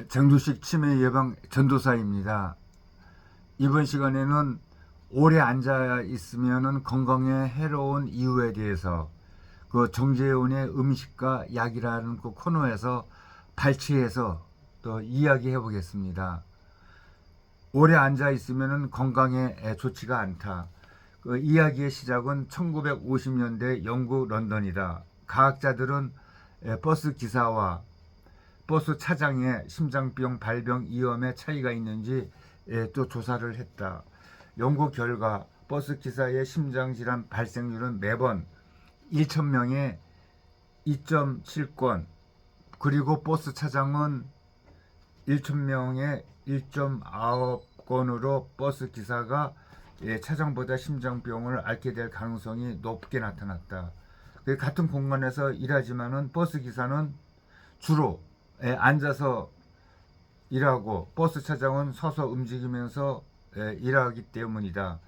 정두식 치매 예방 전도사입니다. 이번 시간에는 오래 앉아 있으면 건강에 해로운 이유에 대해서 그 정재훈의 음식과 약이라는 그 코너에서 발췌해서 또 이야기해 보겠습니다. 오래 앉아 있으면 건강에 좋지가 않다. 그 이야기의 시작은 1950년대 영국 런던이다. 과학자들은 버스 기사와 버스 차장의 심장병 발병 위험에 차이가 있는지 또 조사를 했다. 연구 결과 버스 기사의 심장질환 발생률은 매번 1,000명에 2.7건, 그리고 버스 차장은 1,000명에 1.9건으로 버스 기사가 차장보다 심장병을 앓게 될 가능성이 높게 나타났다. 같은 공간에서 일하지만은 버스 기사는 주로 앉아서 일하고 버스 차장은 서서 움직이면서 일하기 때문이다.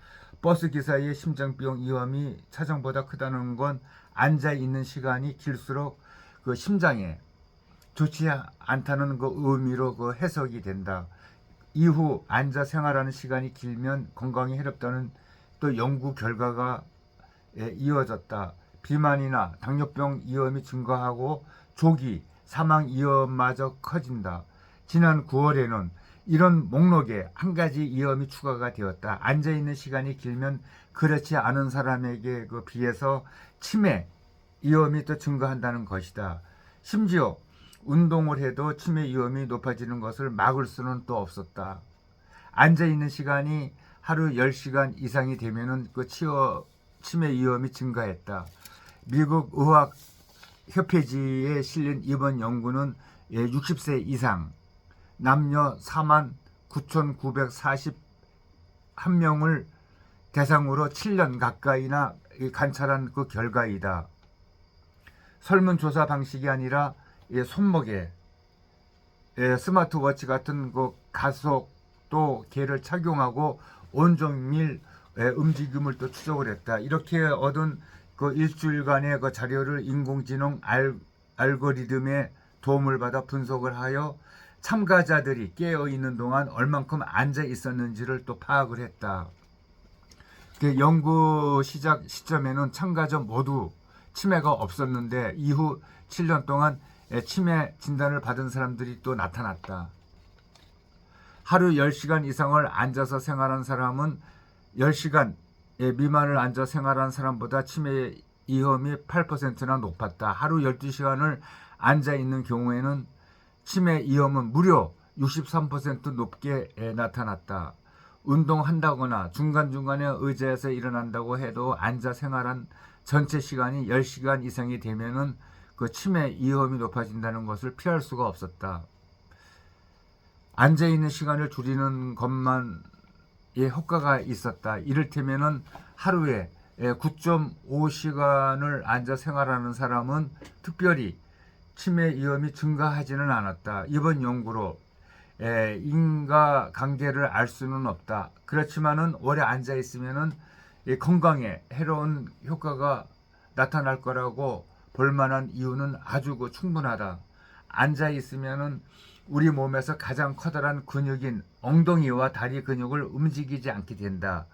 버스 기사의 심장병 위험이 차장보다 크다는 건 앉아 있는 시간이 길수록 그 심장에 좋지 않다는 그 의미로 그 해석이 된다. 이후 앉아 생활하는 시간이 길면 건강에 해롭다는 또 연구 결과가 이어졌다. 비만이나 당뇨병 위험이 증가하고 조기 사망 위험마저 커진다. 지난 9월에는 이런 목록에 한 가지 위험이 추가가 되었다. 앉아있는 시간이 길면 그렇지 않은 사람에게 그 비해서 치매 위험이 또 증가한다는 것이다. 심지어 운동을 해도 치매 위험이 높아지는 것을 막을 수는 또 없었다. 앉아있는 시간이 하루 10시간 이상이 되면은 그 치매 위험이 증가했다. 미국 의학 협회지에 실린 이번 연구는 60세 이상 남녀 49,941명을 대상으로 7년 가까이나 관찰한 그 결과이다. 설문조사 방식이 아니라 손목에 스마트워치 같은 그 가속도 계를 착용하고 온종일 움직임을 또 추적을 했다. 이렇게 얻은 그 일주일간의 그 자료를 인공지능 알고리즘의 도움을 받아 분석을 하여 참가자들이 깨어 있는 동안 얼만큼 앉아 있었는지를 또 파악을 했다. 그 연구 시작 시점에는 참가자 모두 치매가 없었는데 이후 7년 동안 치매 진단을 받은 사람들이 또 나타났다. 하루 10시간 이상을 앉아서 생활한 사람은 10시간 미만을 앉아 생활한 사람보다 치매 위험이 8%나 높았다. 하루 12시간을 앉아 있는 경우에는 치매 위험은 무려 63% 높게 나타났다. 운동한다거나 중간중간에 의자에서 일어난다고 해도 앉아 생활한 전체 시간이 10시간 이상이 되면은 그 치매 위험이 높아진다는 것을 피할 수가 없었다. 앉아 있는 시간을 줄이는 것만 효과가 있었다. 이를테면은 하루에 9.5시간을 앉아 생활하는 사람은 특별히 치매 위험이 증가하지는 않았다. 이번 연구로 인과관계를 알 수는 없다. 그렇지만은 오래 앉아 있으면은 건강에 해로운 효과가 나타날 거라고 볼 만한 이유는 아주 충분하다. 앉아 있으면은 우리 몸에서 가장 커다란 근육인 엉덩이와 다리 근육을 움직이지 않게 된다.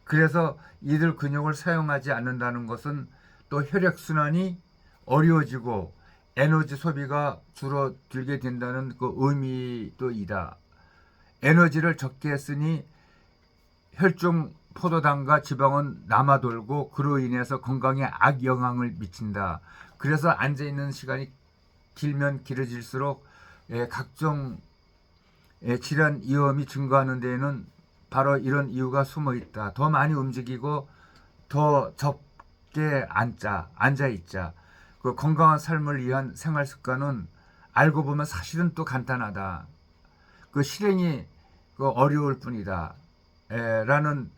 그래서 이들 근육을 사용하지 않는다는 것은 또 혈액순환이 어려워지고 에너지 소비가 줄어들게 된다는 그 의미도 이다. 에너지를 적게 했으니 혈중 포도당과 지방은 남아돌고 그로 인해서 건강에 악영향을 미친다. 그래서 앉아있는 시간이 길면 길어질수록 각종 질환 위험이 증가하는 데에는 바로 이런 이유가 숨어 있다. 더 많이 움직이고 더 적게 앉아 있자. 그 건강한 삶을 위한 생활 습관은 알고 보면 사실은 또 간단하다. 그 실행이 어려울 뿐이다. 라는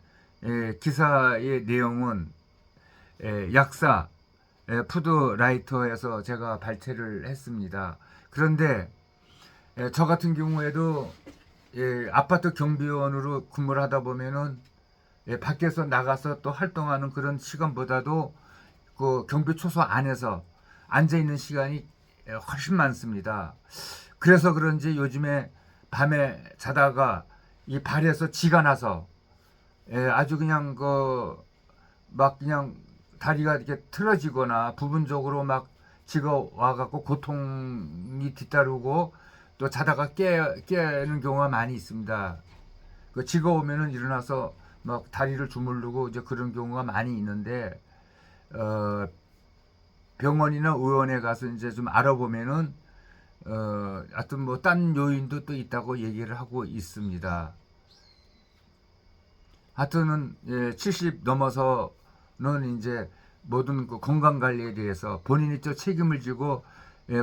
기사의 내용은 약사 푸드라이터에서 제가 발췌를 했습니다. 그런데 저 같은 경우에도 아파트 경비원으로 근무를 하다 보면은 밖에서 나가서 또 활동하는 그런 시간보다도 그 경비 초소 안에서 앉아 있는 시간이 훨씬 많습니다. 그래서 그런지 요즘에 밤에 자다가 이 발에서 쥐가 나서 아주 그냥 그 막 그냥 다리가 이렇게 틀어지거나 부분적으로 막 쥐가 와갖고 고통이 뒤따르고 또 자다가 깨는 경우가 많이 있습니다. 그 쥐가 오면은 일어나서 막 다리를 주물르고 이제 그런 경우가 많이 있는데 어, 병원이나 의원에 가서 이제 좀 알아보면은 하여튼 뭐 딴 요인도 또 있다고 얘기를 하고 있습니다. 하여튼은 70 넘어서는 이제 모든 그 건강 관리에 대해서 본인이 또 책임을 지고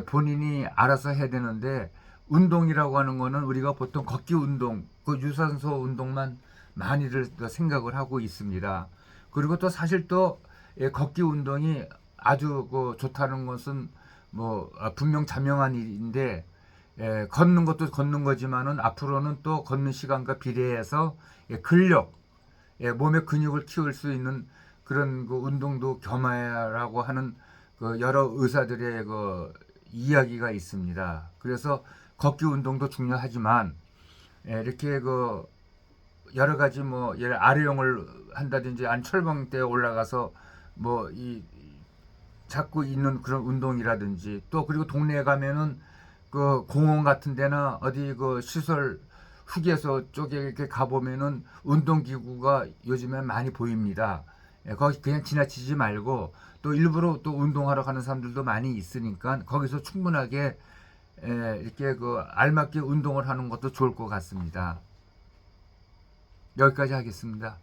본인이 알아서 해야 되는데 운동이라고 하는 거는 우리가 보통 걷기 운동, 그 유산소 운동만 많이들 생각을 하고 있습니다. 그리고 또 사실 또 걷기 운동이 아주 그 좋다는 것은 뭐 분명 자명한 일인데 걷는 것도 걷는 거지만은 앞으로는 또 걷는 시간과 비례해서 근력, 몸의 근육을 키울 수 있는 그런 그 운동도 겸하라고 하는 그 여러 의사들의 그 이야기가 있습니다. 그래서 걷기 운동도 중요하지만 이렇게 그 여러 가지 뭐 예를 아래용을 한다든지 아니 철봉대에 올라가서 뭐 이 잡고 있는 그런 운동이라든지 또 그리고 동네에 가면은 그 공원 같은 데나 어디 그 시설 휴게소 쪽에 이렇게 가보면은 운동기구가 요즘에 많이 보입니다. 거기 그냥 지나치지 말고 또 일부러 또 운동하러 가는 사람들도 많이 있으니까 거기서 충분하게 이렇게 그 알맞게 운동을 하는 것도 좋을 것 같습니다. 여기까지 하겠습니다.